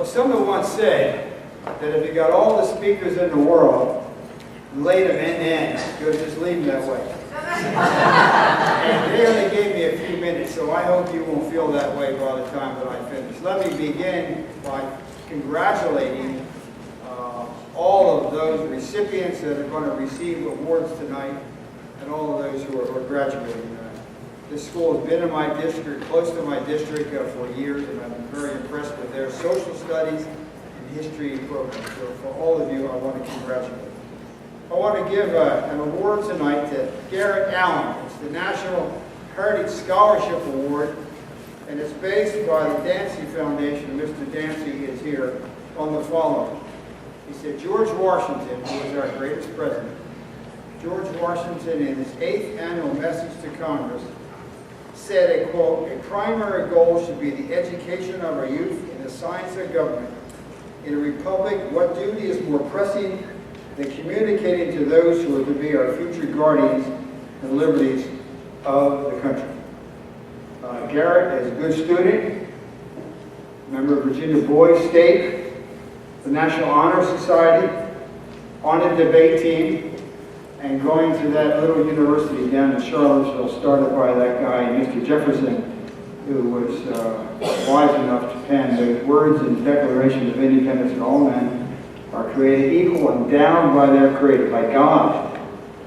Well, someone once said that if you got all the speakers in the world and laid them end to end, you'll just leave them that way. And they only gave me a few minutes, so I hope you won't feel that way by the time that I finish. Let me begin by congratulating all of those recipients that are going to receive awards tonight and all of those who are graduating. This school has been in my district, close to my district for years, and I've been very impressed with their social studies and history programs. So for all of you, I want to congratulate you. I want to give an award tonight to Garrett Allen. It's the National Heritage Scholarship Award, and it's based by the Dancy Foundation. Mr. Dancy is here on the following. He said, George Washington, who was our greatest president, George Washington, in his 8th annual message to Congress, said, a quote, a primary goal should be the education of our youth in the science of government. In a republic, what duty is more pressing than communicating to those who are to be our future guardians and liberties of the country? Garrett is a good student, member of Virginia Boys State, the National Honor Society, on a debate team, and going to that little university down in Charlottesville, started by that guy, Mr. Jefferson, who was wise enough to pen the words in the Declaration of Independence that all men are created equal and endowed by their Creator, by God,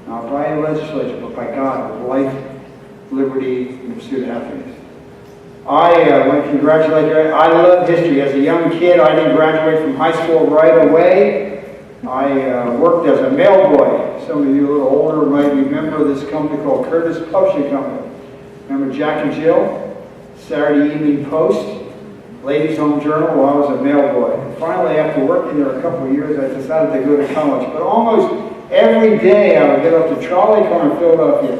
not by a legislature, but by God, with life, liberty, and pursuit of happiness. I want to congratulate you. I love history. As a young kid, I didn't graduate from high school right away. I worked as a mailboy. Some of you a little older might remember this company called Curtis Publishing Company. Remember Jack and Jill? Saturday Evening Post, Ladies' Home Journal. Well, I was a mailboy. And finally, after working there a couple of years, I decided to go to college. But almost every day, I would get up to Trolley Car in Philadelphia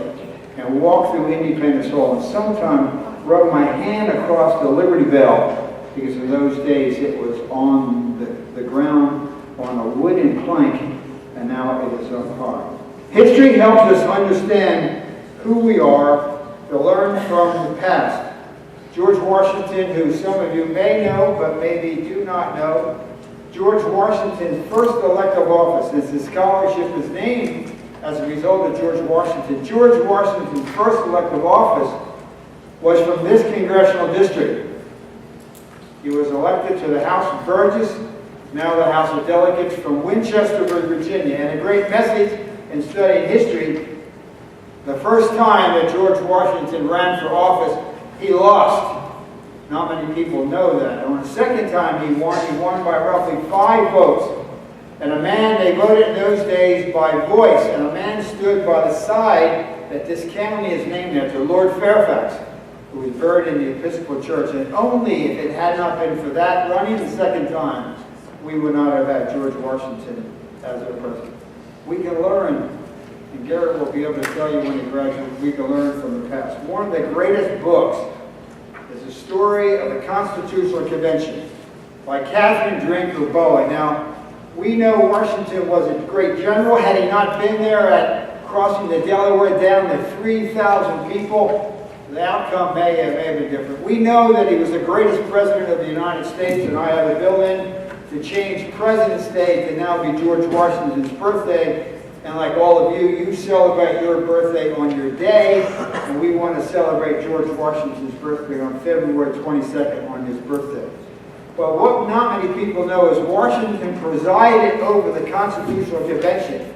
and walk through Independence Hall, and sometimes rub my hand across the Liberty Bell, because in those days it was on the ground on a wooden plank, and now it is up high. History helps us understand who we are, to learn from the past. George Washington, who some of you may know but maybe do not know, George Washington's first elective office, as the scholarship is named as a result of George Washington. George Washington's first elective office was from this congressional district. He was elected to the House of Burgess, now the House of Delegates, from Winchester, Virginia. And a great message in studying history, the first time that George Washington ran for office, he lost. Not many people know that. And on the second time he won by roughly 5 votes. And a man, they voted in those days by voice, and a man stood by the side that this county is named after, Lord Fairfax, who was buried in the Episcopal Church. And only if it had not been for that running the second time, we would not have had George Washington as our president. We can learn, and Garrett will be able to tell you when he graduates, we can learn from the past. One of the greatest books is the story of the Constitutional Convention by Catherine Drinker Bowen. Now, we know Washington was a great general. Had he not been there at crossing the Delaware down to 3,000 people, the outcome may have been different. We know that he was the greatest president of the United States, and I have a bill in to change President's Day to now be George Washington's birthday. And like all of you, you celebrate your birthday on your day, and we want to celebrate George Washington's birthday on February 22nd on his birthday. But what not many people know is Washington presided over the Constitutional Convention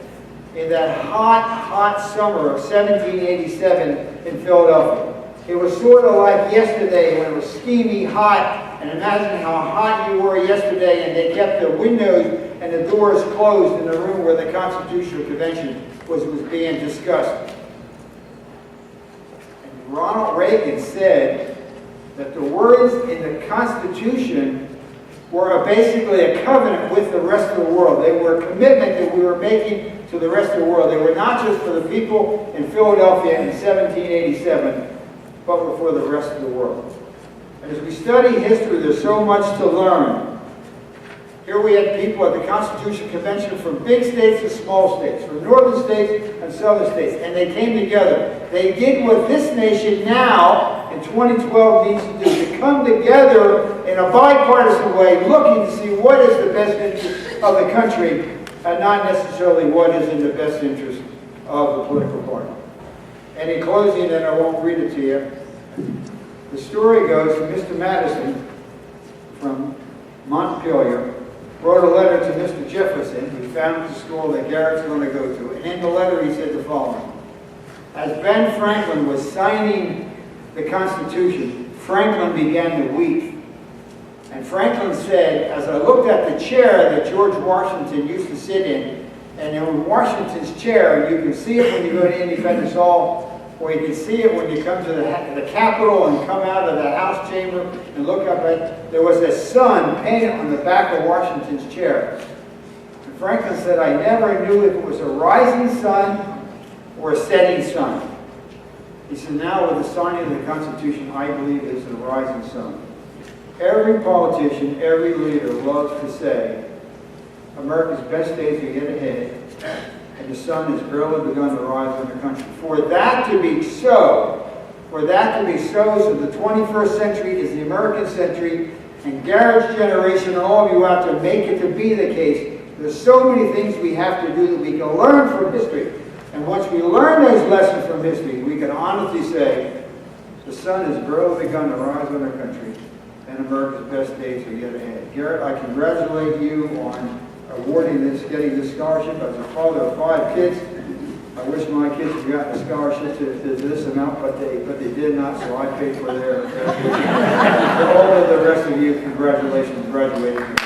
in that hot, hot summer of 1787 in Philadelphia. It was sort of like yesterday when it was steamy hot, and imagine how hot you were yesterday, and they kept the windows and the doors closed in the room where the Constitutional Convention was being discussed. And Ronald Reagan said that the words in the Constitution were basically a covenant with the rest of the world. They were a commitment that we were making to the rest of the world. They were not just for the people in Philadelphia in 1787, but were for the rest of the world. And as we study history, there's so much to learn. Here we had people at the Constitutional Convention from big states to small states, from northern states and southern states, and they came together. They did what this nation now in 2012 needs to do, to come together in a bipartisan way, looking to see what is the best interest of the country and not necessarily what is in the best interest of the political party. And in closing, and I won't read it to you, the story goes from Mr. Madison from Montpelier wrote a letter to Mr. Jefferson, who founded the school that Garrett's going to go to. And in the letter he said the following: as Ben Franklin was signing the Constitution, Franklin began to weep. And Franklin said, as I looked at the chair that George Washington used to sit in, and in Washington's chair, you can see it when you go to Independence Hall, or you can see it when you come to the Capitol and come out of the House chamber and look up at, there was a sun painted on the back of Washington's chair. And Franklin said, I never knew if it was a rising sun or a setting sun. He said, now with the signing of the Constitution, I believe it's a rising sun. Every politician, every leader loves to say, America's best days are yet ahead, and the sun has barely begun to rise on the country. For that to be so, so the 21st century is the American century, and Garrett's generation and all of you out there make it to be the case. There's so many things we have to do that we can learn from history. And once we learn those lessons from history, we can honestly say, the sun has barely begun to rise on our country, and America's best days are yet ahead. Garrett, I congratulate you on awarding this, getting this scholarship. As a father of 5 kids, I wish my kids had gotten a scholarship to this amount, but they did not, so I paid for their graduation. For all of the rest of you, congratulations, graduating.